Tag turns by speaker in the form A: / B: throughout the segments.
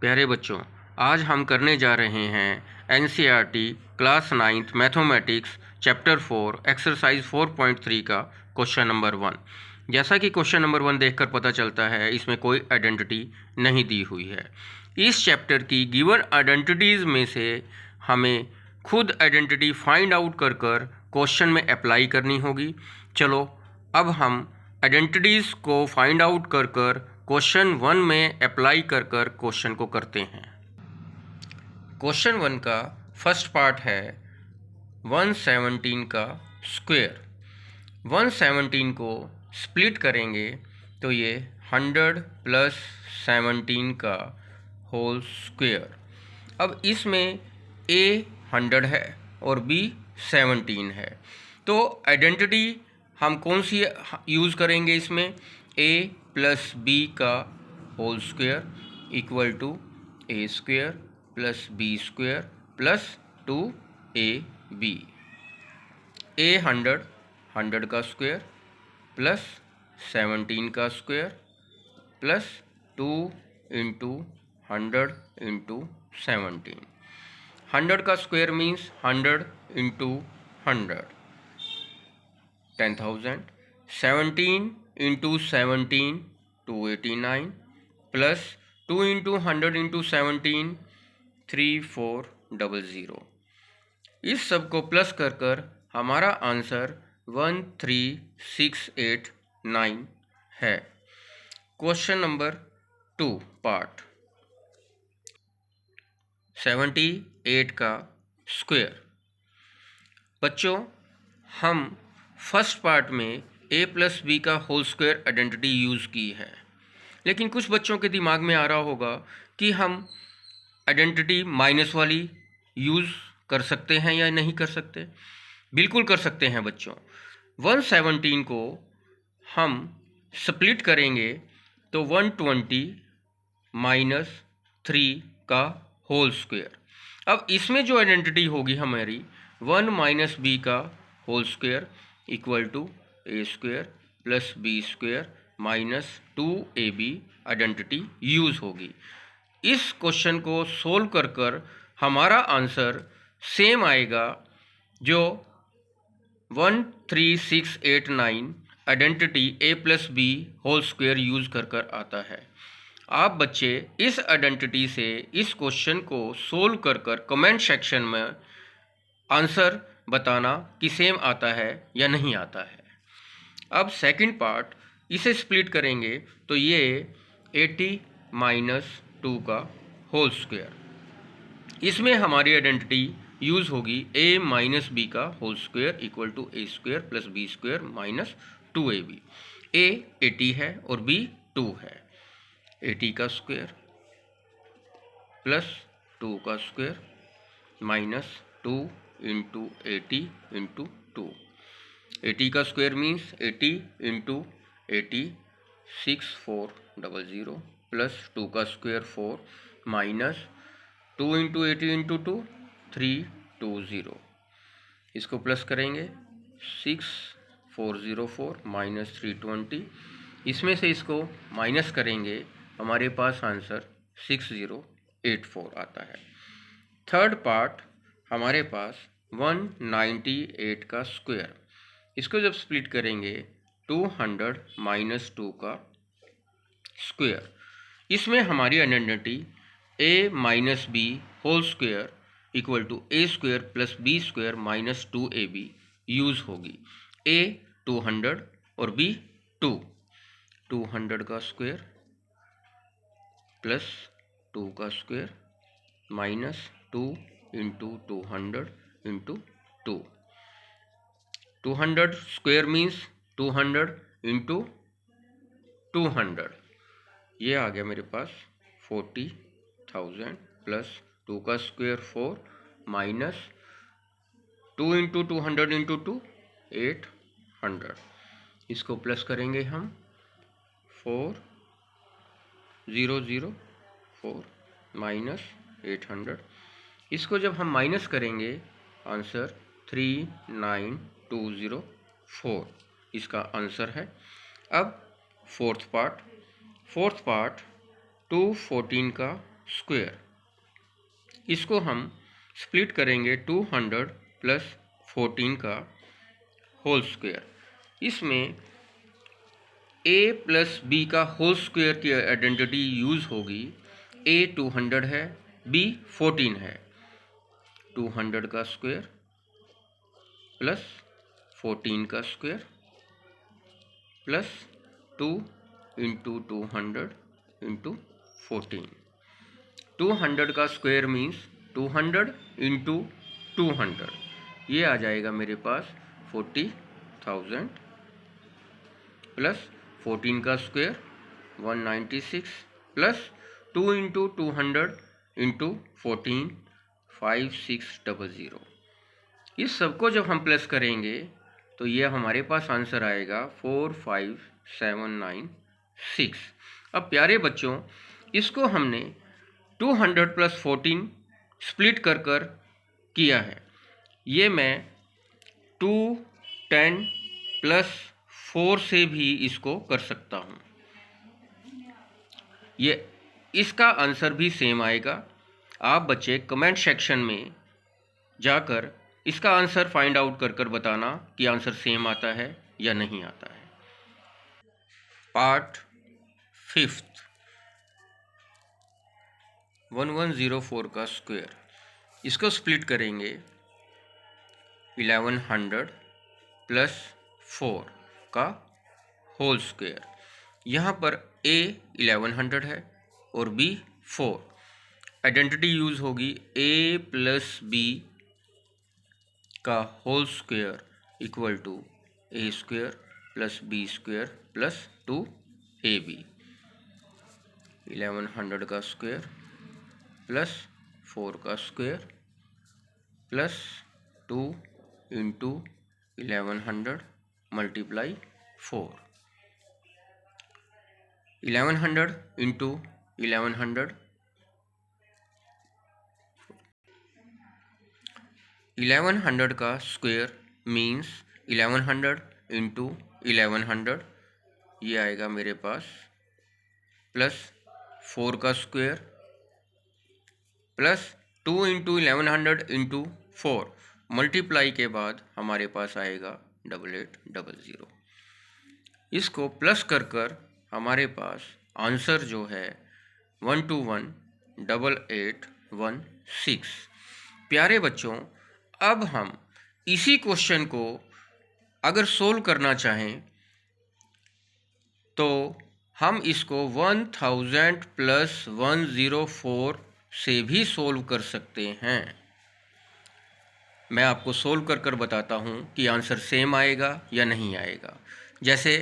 A: प्यारे बच्चों, आज हम करने जा रहे हैं NCERT class 9th mathematics chapter 4 exercise 4.3 का क्वेश्चन नंबर 1। जैसा कि क्वेश्चन नंबर 1 देखकर पता चलता है, इसमें कोई आइडेंटिटी नहीं दी हुई है। इस चैप्टर की गिवन आइडेंटिटीज़ में से हमें खुद आइडेंटिटी फाइंड आउट कर कर क्वेश्चन में अप्लाई करनी होगी। चलो अब हम आइडेंटिटीज़ को फाइंड आउट कर कर क्वेश्चन 1 में अप्लाई कर कर क्वेश्चन को करते हैं। क्वेश्चन 1 का फर्स्ट पार्ट है 117 का स्क्वायर। 117 को स्प्लिट करेंगे तो ये 100 प्लस 17 का होल स्क्वायर। अब इसमें A 100 है और B 17 है, तो आइडेंटिटी हम कौन सी यूज़ करेंगे इसमें? A प्लस B का whole square equal to A square plus B square plus 2AB। A 100 का स्क्वायर प्लस 17 का स्क्वायर प्लस 2 इंटू 100 इंटू 17। 100 का square means 100 into 100 10,000। 17 into 17 289 plus 2 into 100 into 17 3400। इस सब को प्लस कर कर हमारा आंसर 13689 है। क्वेश्चन नंबर 2 पार्ट 78 का स्क्वायर। बच्चों, हम फर्स्ट पार्ट में A प्लस B का होल स्क्वायर आइडेंटिटी यूज़ की है, लेकिन कुछ बच्चों के दिमाग में आ रहा होगा कि हम आइडेंटिटी माइनस वाली यूज़ कर सकते हैं या नहीं कर सकते। बिल्कुल कर सकते हैं बच्चों। 117 को हम स्प्लिट करेंगे तो 120 माइनस 3 का होल स्क्वायर। अब इसमें जो आइडेंटिटी होगी हमारी 1 माइनस बी का whole square equal to A square plus B square minus 2AB identity use होगी। इस क्वेश्चन को सोल्व कर कर हमारा आंसर सेम आएगा जो 13689 identity A plus B whole square use कर कर आता है। आप बच्चे इस आइडेंटिटी से इस क्वेश्चन को सोल्व कर कर कमेंट सेक्शन में आंसर बताना कि सेम आता है या नहीं आता है। अब सेकंड पार्ट, इसे स्प्लिट करेंगे तो ये 80 माइनस 2 का होल स्क्वायर। इसमें हमारी आइडेंटिटी यूज़ होगी A माइनस B का whole square equal to A square plus B square minus 2AB। A 80 है और B 2 है। 80 का स्क्वायर प्लस 2 का स्क्वायर माइनस 2 इंटू 80 इंटू 2। 80 का स्क्वायर मीन्स 80 इंटू 80 6400 प्लस 2 का स्क्वायर 4 माइनस 2 इंटू 80 इंटू 2 320। इसको प्लस करेंगे 6404 माइनस 320। इसमें से इसको माइनस करेंगे, हमारे पास आंसर 6084 आता है। थर्ड पार्ट हमारे पास 198 का स्क्वायर। इसको जब स्प्लिट करेंगे 200 माइनस 2 का स्क्वायर। इसमें हमारी identity A minus B whole square equal to A square plus B square minus 2AB use होगी। A 200 और B 2। 200 का स्क्वायर प्लस 2 का square minus 2 into 200 into 2। 200 square means 200 into 200। ये आ गया मेरे पास 40,000 प्लस 2 का स्क्वायर 4 माइनस 2 इंटू 200 इंटू 2 800। इसको plus करेंगे हम 4004 माइनस 800। इसको जब हम माइनस करेंगे आंसर 39204 इसका आंसर है। अब फोर्थ पार्ट 214 का स्क्वायर। इसको हम स्प्लिट करेंगे 200 प्लस 14 का होल स्क्वायर। इसमें a प्लस बी का होल स्क्वायर की आइडेंटिटी यूज़ होगी। a 200 है, b 14 है। 200 का स्क्वायर प्लस 14 का स्क्वायर प्लस 2 इंटू 200 इंटू 14। 200 का स्क्वायर मीन्स 200 इंटू 200, ये आ जाएगा मेरे पास 40,000 प्लस 14 का स्क्वायर 196 प्लस 2 इंटू 200 इंटू 14 5600। इस सबको जब हम प्लस करेंगे तो ये हमारे पास आंसर आएगा 45796। अब प्यारे बच्चों, इसको हमने 200 प्लस 14 स्प्लिट कर कर किया है। ये मैं 2 10 प्लस 4 से भी इसको कर सकता हूँ। ये इसका आंसर भी सेम आएगा। आप बच्चे कमेंट सेक्शन में जाकर इसका आंसर फाइंड आउट कर कर बताना कि आंसर सेम आता है या नहीं आता है। पार्ट 5 1104 का स्क्वायर। इसको स्प्लिट करेंगे 1100 प्लस 4 का होल स्क्वायर। यहाँ पर a 1100 है और b 4। आइडेंटिटी यूज़ होगी a प्लस बी का whole square equal to a square plus b square plus 2ab। 1100 का स्क्वायर प्लस 4 का square plus 2 into 1100 multiply 4। 1100 into 1100 1100 का स्क्वायर मीन्स 1100 इंटू 1100, ये आएगा मेरे पास प्लस 4 का square plus 2 into 1100 into 4 multiply के बाद हमारे पास आएगा 8800। इसको प्लस कर कर हमारे पास आंसर जो है 1218816। प्यारे बच्चों, अब हम इसी क्वेश्चन को अगर सोल्व करना चाहें तो हम इसको 1000 प्लस 104 से भी सोल्व कर सकते हैं। मैं आपको सोल्व कर कर बताता हूँ कि आंसर सेम आएगा या नहीं आएगा। जैसे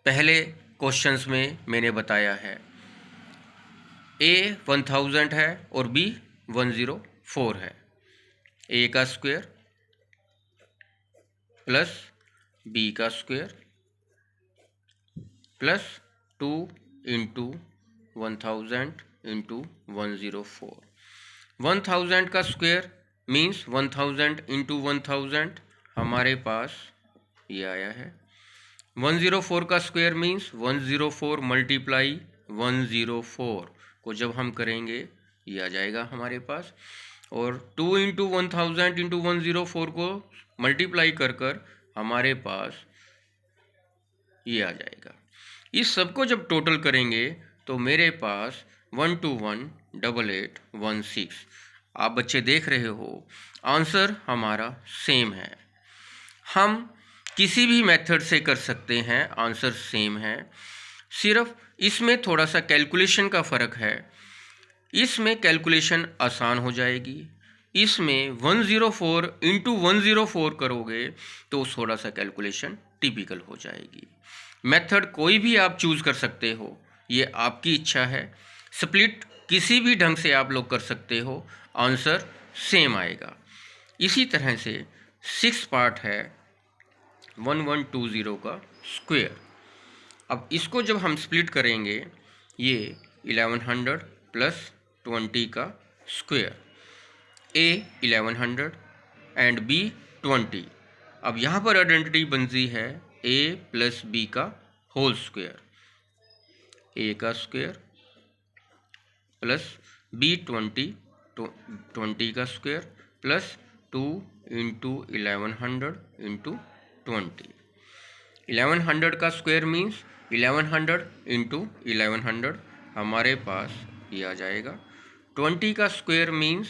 A: पहले क्वेश्चंस में मैंने बताया है, a 1000 है और b 104 है। a का स्क्वायर प्लस b का स्क्वायर प्लस 2 इंटू 1000 इंटू 104। 1000 का स्क्वायर मीन्स 1000 इंटू 1000, हमारे पास ये आया है। 104 का स्क्वायर मीन्स 104 मल्टीप्लाई 104 को जब हम करेंगे ये आ जाएगा हमारे पास। और 2 इंटू 1000 इंटू 104 को मल्टीप्लाई कर कर हमारे पास ये आ जाएगा। इस सबको जब टोटल करेंगे तो मेरे पास 1218816। आप बच्चे देख रहे हो आंसर हमारा सेम है। हम किसी भी मेथड से कर सकते हैं, आंसर सेम है। सिर्फ इसमें थोड़ा सा कैलकुलेशन का फ़र्क है। इसमें कैलकुलेशन आसान हो जाएगी। इसमें 104 इंटू 104 करोगे तो थोड़ा सा कैलकुलेशन टिपिकल हो जाएगी। मेथड कोई भी आप चूज़ कर सकते हो, ये आपकी इच्छा है। स्प्लिट किसी भी ढंग से आप लोग कर सकते हो, आंसर सेम आएगा। इसी तरह से 6 पार्ट है 1120 का स्क्वायर। अब इसको जब हम स्प्लिट करेंगे, ये 1100 प्लस 20 का स्क्वायर, a 1100 एंड b 20। अब यहाँ पर आइडेंटिटी बनती है a प्लस b का होल स्क्वायर। a का स्क्वायर प्लस बी 20 का स्क्वायर प्लस 2 इंटू 1100 इंटू 20। 1100 का स्क्वायर मीन्स 1100 इंटू 1100, हमारे पास ये आ जाएगा। 20 का स्क्वायर मीन्स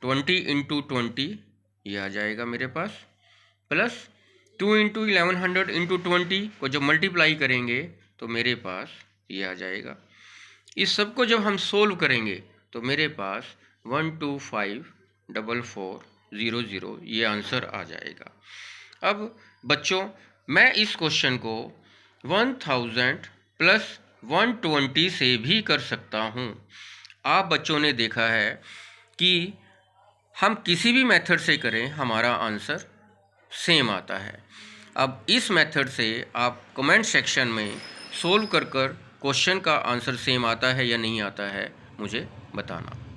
A: 20 इंटू 20, ये आ जाएगा मेरे पास, प्लस 2 इंटू 1100 इंटू 20 को जब मल्टीप्लाई करेंगे तो मेरे पास ये आ जाएगा। इस सब को जब हम सोल्व करेंगे तो मेरे पास 1254400 ये आंसर आ जाएगा। अब बच्चों मैं इस क्वेश्चन को 1000 प्लस 120 से भी कर सकता हूँ। आप बच्चों ने देखा है कि हम किसी भी मेथड से करें हमारा आंसर सेम आता है। अब इस मेथड से आप कमेंट सेक्शन में सोल्व कर क्वेश्चन का आंसर सेम आता है या नहीं आता है मुझे बताना।